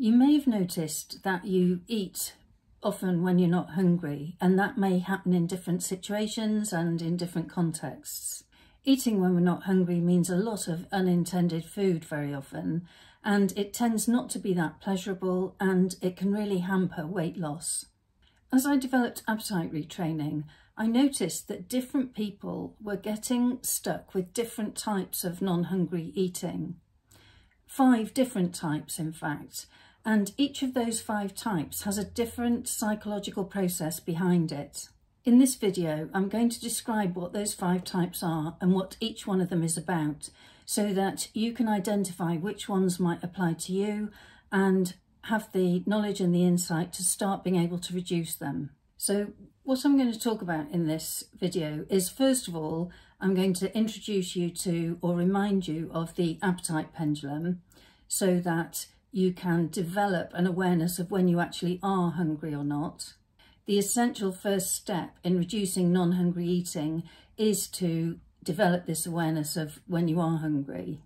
You may have noticed that you eat often when you're not hungry, and that may happen in different situations and in different contexts. Eating when we're not hungry means a lot of unintended food very often, and it tends not to be that pleasurable, and it can really hamper weight loss. As I developed appetite retraining, I noticed that different people were getting stuck with different types of non-hungry eating. 5 different types, in fact, and each of those 5 types has a different psychological process behind it. In this video, I'm going to describe what those 5 types are and what each one of them is about, so that you can identify which ones might apply to you and have the knowledge and the insight to start being able to reduce them. So what I'm going to talk about in this video is, first of all, I'm going to introduce you to or remind you of the appetite pendulum so that you can develop an awareness of when you actually are hungry or not. The essential first step in reducing non-hungry eating is to develop this awareness of when you are hungry.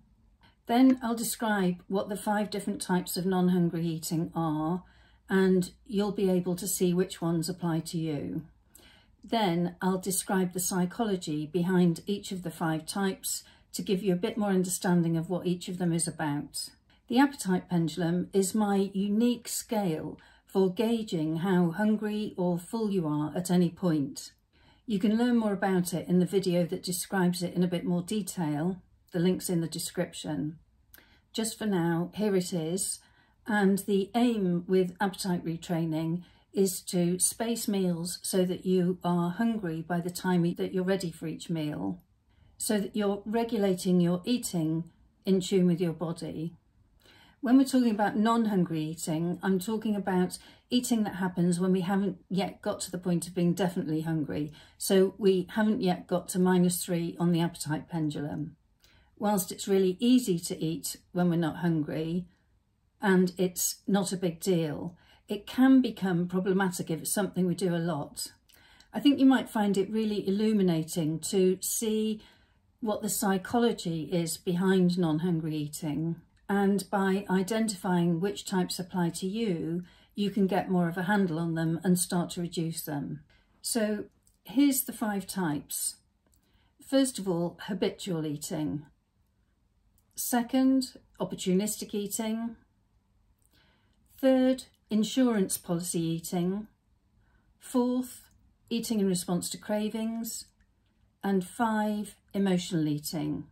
Then I'll describe what the 5 different types of non-hungry eating are, and you'll be able to see which ones apply to you. Then I'll describe the psychology behind each of the 5 types to give you a bit more understanding of what each of them is about. The appetite pendulum is my unique scale for gauging how hungry or full you are at any point. You can learn more about it in the video that describes it in a bit more detail. The link's in the description. Just for now, here it is. And the aim with appetite retraining is to space meals so that you are hungry by the time that you're ready for each meal, so that you're regulating your eating in tune with your body. When we're talking about non-hungry eating, I'm talking about eating that happens when we haven't yet got to the point of being definitely hungry. So we haven't yet got to -3 on the appetite pendulum. Whilst it's really easy to eat when we're not hungry, and it's not a big deal, it can become problematic if it's something we do a lot. I think you might find it really illuminating to see what the psychology is behind non-hungry eating. And by identifying which types apply to you, you can get more of a handle on them and start to reduce them. So here's the 5 types. First of all, habitual eating. Second, opportunistic eating. Third, insurance policy eating. Fourth, eating in response to cravings. And 5, emotional eating.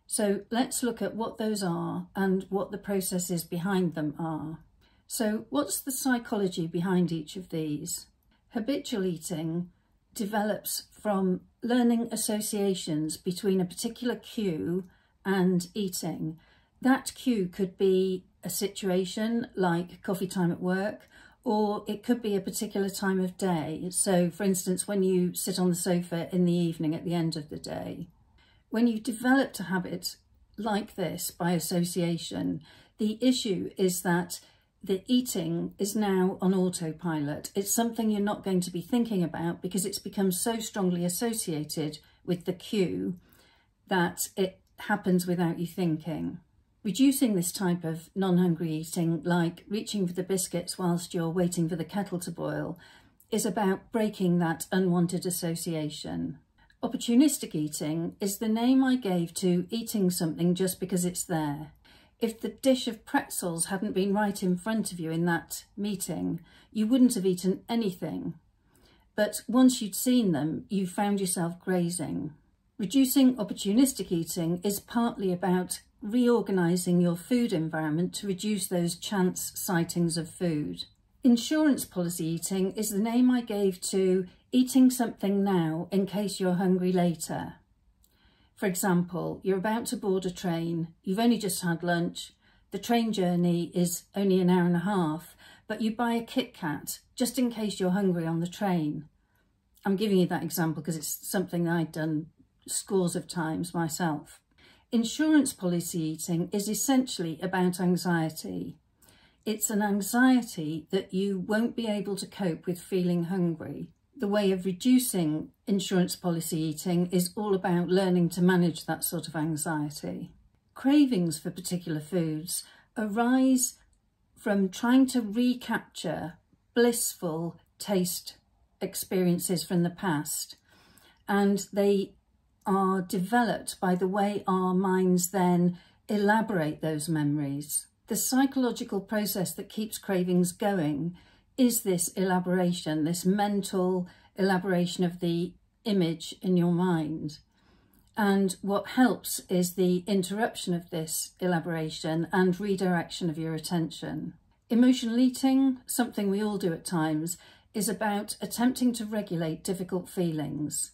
So let's look at what those are and what the processes behind them are. So what's the psychology behind each of these? Habitual eating develops from learning associations between a particular cue and eating. That cue could be a situation like coffee time at work, or it could be a particular time of day. So for instance, when you sit on the sofa in the evening at the end of the day. When you've developed a habit like this by association, the issue is that the eating is now on autopilot. It's something you're not going to be thinking about because it's become so strongly associated with the cue that it happens without you thinking. Reducing this type of non-hungry eating, like reaching for the biscuits whilst you're waiting for the kettle to boil, is about breaking that unwanted association. Opportunistic eating is the name I gave to eating something just because it's there. If the dish of pretzels hadn't been right in front of you in that meeting, you wouldn't have eaten anything. But once you'd seen them, you found yourself grazing. Reducing opportunistic eating is partly about reorganising your food environment to reduce those chance sightings of food. Insurance policy eating is the name I gave to eating something now in case you're hungry later. For example, you're about to board a train, you've only just had lunch, the train journey is only an hour and a half, but you buy a Kit Kat just in case you're hungry on the train. I'm giving you that example because it's something I've done scores of times myself. Insurance policy eating is essentially about anxiety. It's an anxiety that you won't be able to cope with feeling hungry. The way of reducing insurance policy eating is all about learning to manage that sort of anxiety. Cravings for particular foods arise from trying to recapture blissful taste experiences from the past, and they are developed by the way our minds then elaborate those memories. The psychological process that keeps cravings going is this elaboration, this mental elaboration of the image in your mind. And what helps is the interruption of this elaboration and redirection of your attention. Emotional eating, something we all do at times, is about attempting to regulate difficult feelings.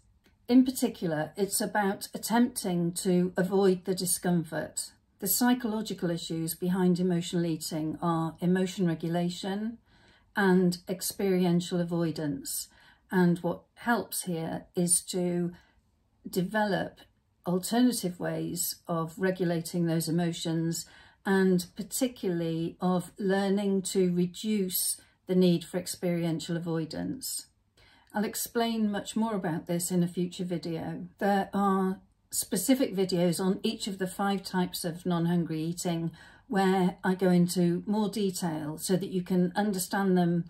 In particular, it's about attempting to avoid the discomfort. The psychological issues behind emotional eating are emotion regulation and experiential avoidance. And what helps here is to develop alternative ways of regulating those emotions, and particularly of learning to reduce the need for experiential avoidance. I'll explain much more about this in a future video. There are specific videos on each of the 5 types of non-hungry eating where I go into more detail so that you can understand them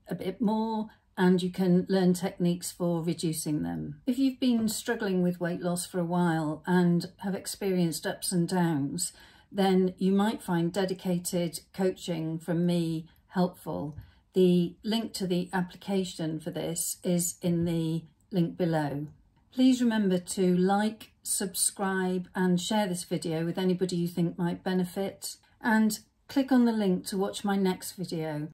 a bit more and you can learn techniques for reducing them. If you've been struggling with weight loss for a while and have experienced ups and downs, then you might find dedicated coaching from me helpful. The link to the application for this is in the link below. Please remember to like, subscribe and share this video with anybody you think might benefit, and click on the link to watch my next video.